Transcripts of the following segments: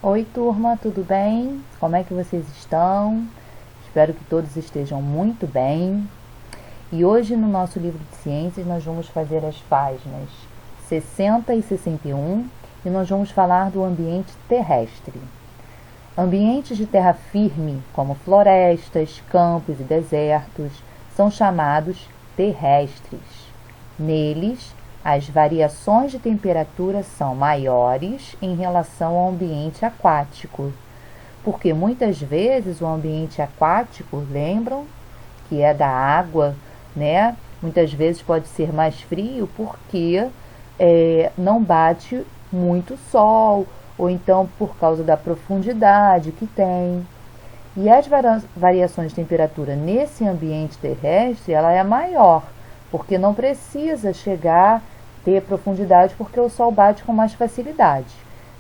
Oi, turma, tudo bem? Como é que vocês estão? Espero que todos estejam muito bem. E hoje no nosso livro de ciências nós vamos fazer as páginas 60 e 61 e nós vamos falar do ambiente terrestre. Ambientes de terra firme, como florestas, campos e desertos, são chamados terrestres. Neles, as variações de temperatura são maiores em relação ao ambiente aquático, porque muitas vezes o ambiente aquático, lembram, que é da água, né? Muitas vezes pode ser mais frio porque não bate muito sol, ou então por causa da profundidade que tem. E as variações de temperatura nesse ambiente terrestre, ela é maior, porque não precisa chegar a ter profundidade, porque o sol bate com mais facilidade,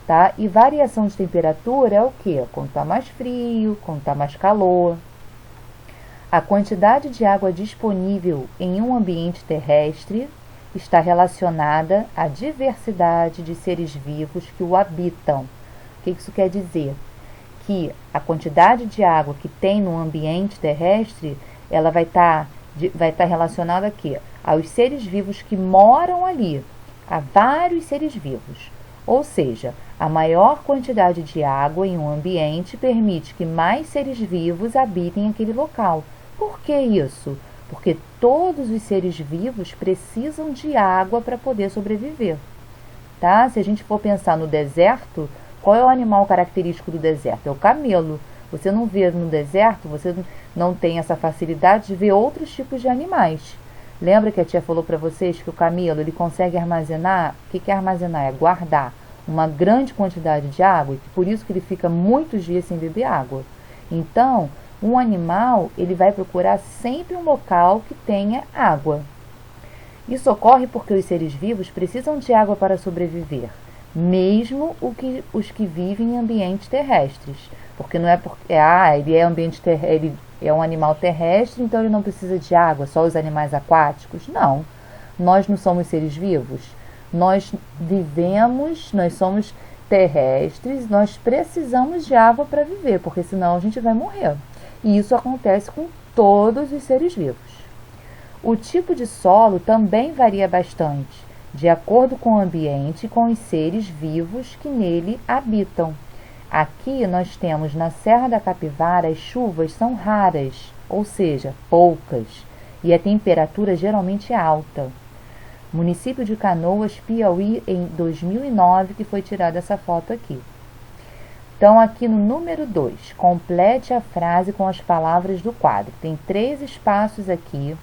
tá? E variação de temperatura é o quê? Quando está mais frio, quando está mais calor. A quantidade de água disponível em um ambiente terrestre está relacionada à diversidade de seres vivos que o habitam. O que isso quer dizer? Que a quantidade de água que tem no ambiente terrestre, ela vai estar relacionada aqui aos seres vivos que moram ali, a vários seres vivos. Ou seja, a maior quantidade de água em um ambiente permite que mais seres vivos habitem aquele local. Por que isso? Porque todos os seres vivos precisam de água para poder sobreviver, tá? Se a gente for pensar no deserto, qual é o animal característico do deserto? É o camelo. Você não vê no deserto, você não tem essa facilidade de ver outros tipos de animais. Lembra que a tia falou para vocês que o camelo ele consegue armazenar? O que é armazenar? É guardar uma grande quantidade de água, e por isso que ele fica muitos dias sem beber água. Então, um animal ele vai procurar sempre um local que tenha água. Isso ocorre porque os seres vivos precisam de água para sobreviver, mesmo os que vivem em ambientes terrestres. Porque não é porque ele é um animal terrestre, então ele não precisa de água, só os animais aquáticos. Não, nós não somos seres vivos. Nós vivemos, nós somos terrestres, nós precisamos de água para viver, porque senão a gente vai morrer. E isso acontece com todos os seres vivos. O tipo de solo também varia bastante, de acordo com o ambiente e com os seres vivos que nele habitam. Aqui nós temos na Serra da Capivara as chuvas são raras, ou seja, poucas, e a temperatura geralmente é alta. Município de Canoas, Piauí, em 2009, que foi tirada essa foto aqui. Então, aqui no número 2, complete a frase com as palavras do quadro. Tem 3 espaços aqui,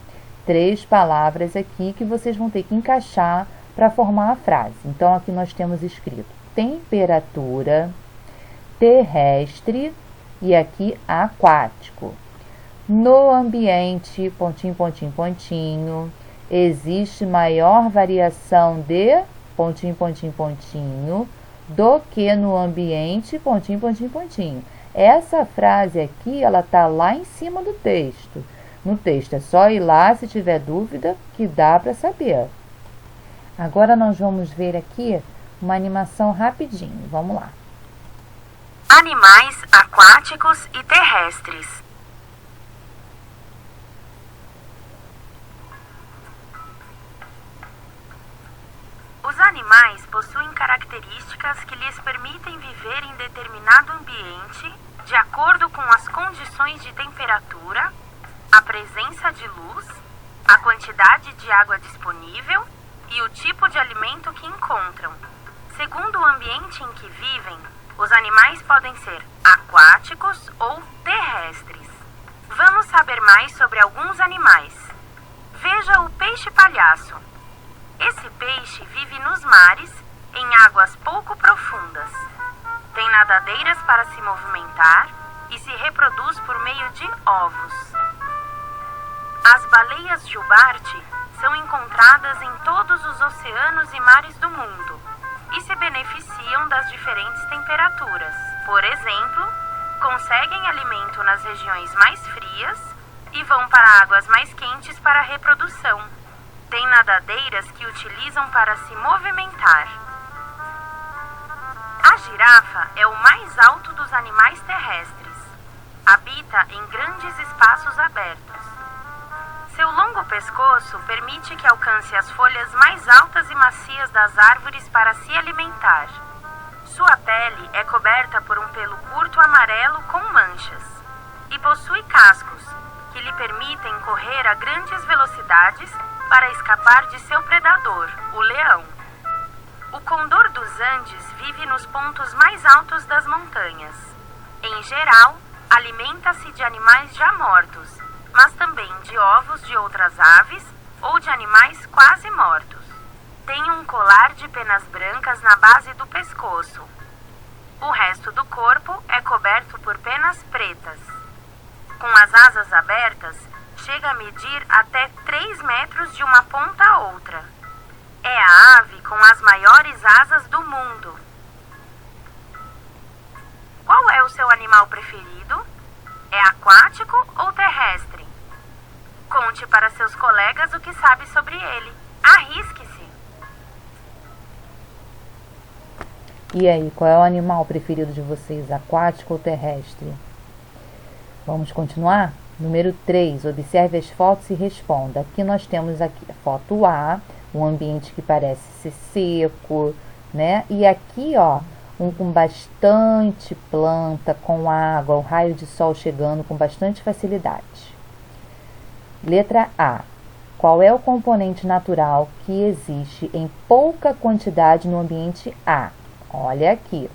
3 palavras aqui que vocês vão ter que encaixar para formar a frase. Então, aqui nós temos escrito temperatura, terrestre e aqui aquático. No ambiente, pontinho, pontinho, pontinho, existe maior variação de, pontinho, pontinho, pontinho, do que no ambiente, pontinho, pontinho, pontinho. Essa frase aqui, ela tá lá em cima do texto. No texto é só ir lá, se tiver dúvida, que dá para saber. Agora nós vamos ver aqui uma animação rapidinho. Vamos lá. Animais aquáticos e terrestres. Os animais possuem características que lhes permitem viver em determinado ambiente de acordo com as condições de temperatura, a presença de luz, a quantidade de água disponível e o tipo de alimento que encontram. Segundo o ambiente em que vivem, os animais podem ser aquáticos ou terrestres. Vamos saber mais sobre alguns animais. Veja o peixe-palhaço. Esse peixe vive nos mares, em águas pouco profundas. Tem nadadeiras para se movimentar e se reproduz por meio de ovos. As baleias jubarte são encontradas em todos os oceanos e mares do mundo e se beneficiam das diferentes temperaturas. Por exemplo, conseguem alimento nas regiões mais frias e vão para águas mais quentes para a reprodução. Tem nadadeiras que utilizam para se movimentar. A girafa é o mais alto dos animais terrestres. Habita em grandes espaços abertos. Seu longo pescoço permite que alcance as folhas mais altas e macias das árvores para se alimentar. Sua pele é coberta por um pelo curto amarelo com manchas e possui cascos que lhe permitem correr a grandes velocidades para escapar de seu predador, o leão. O condor dos Andes vive nos pontos mais altos das montanhas. Em geral, alimenta-se de animais já mortos, mas também de ovos de outras aves ou de animais quase mortos. Tem um colar de penas brancas na base do pescoço. O resto do corpo é coberto por penas pretas. Com as asas abertas, chega a medir até 3 metros de uma ponta a outra. É a ave com as maiores asas do mundo. Qual é o seu animal preferido? É aquático ou terrestre? Conte para seus colegas o que sabe sobre ele. Arrisque-se! E aí, qual é o animal preferido de vocês, aquático ou terrestre? Vamos continuar? Número 3, observe as fotos e responda. Aqui nós temos aqui a foto A, um ambiente que parece ser seco, né? E aqui, ó, com bastante planta, com água, o raio de sol chegando com bastante facilidade. Letra A. Qual é o componente natural que existe em pouca quantidade no ambiente A? Olha aqui.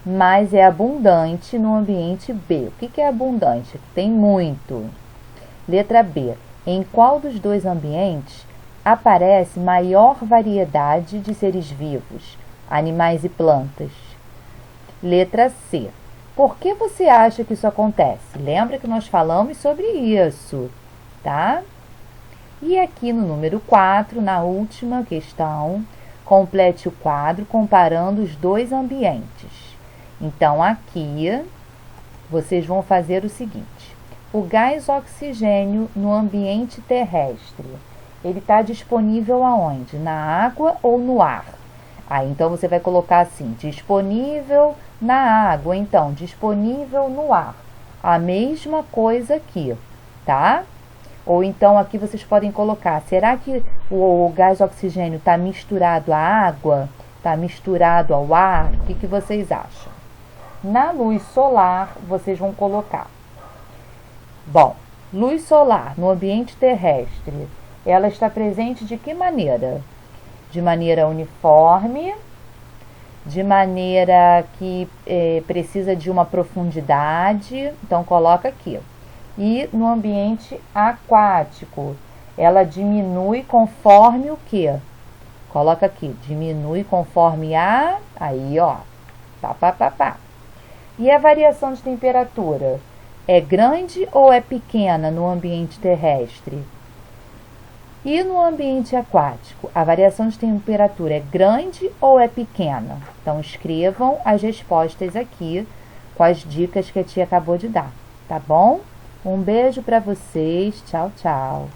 Mas é abundante no ambiente B. O que é abundante? Tem muito. Letra B. Em qual dos dois ambientes aparece maior variedade de seres vivos, animais e plantas? Letra C. Por que você acha que isso acontece? Lembra que nós falamos sobre isso, tá? E aqui no número 4, na última questão, complete o quadro comparando os dois ambientes. Então, aqui, vocês vão fazer o seguinte. O gás oxigênio no ambiente terrestre, ele está disponível aonde? Na água ou no ar? Aí, então, você vai colocar assim, disponível na água, então, disponível no ar. A mesma coisa aqui, tá? Ou então, aqui vocês podem colocar, será que o gás oxigênio está misturado à água? Está misturado ao ar? O que vocês acham? Na luz solar, vocês vão colocar. Bom, luz solar no ambiente terrestre, ela está presente de que maneira? De maneira uniforme, de maneira que precisa de uma profundidade, então coloca aqui. E no ambiente aquático, ela diminui conforme o quê? Coloca aqui, diminui conforme a... Aí, ó, pá. E a variação de temperatura? É grande ou é pequena no ambiente terrestre? E no ambiente aquático, a variação de temperatura é grande ou é pequena? Então, escrevam as respostas aqui com as dicas que a tia acabou de dar, tá bom? Um beijo para vocês. Tchau, tchau.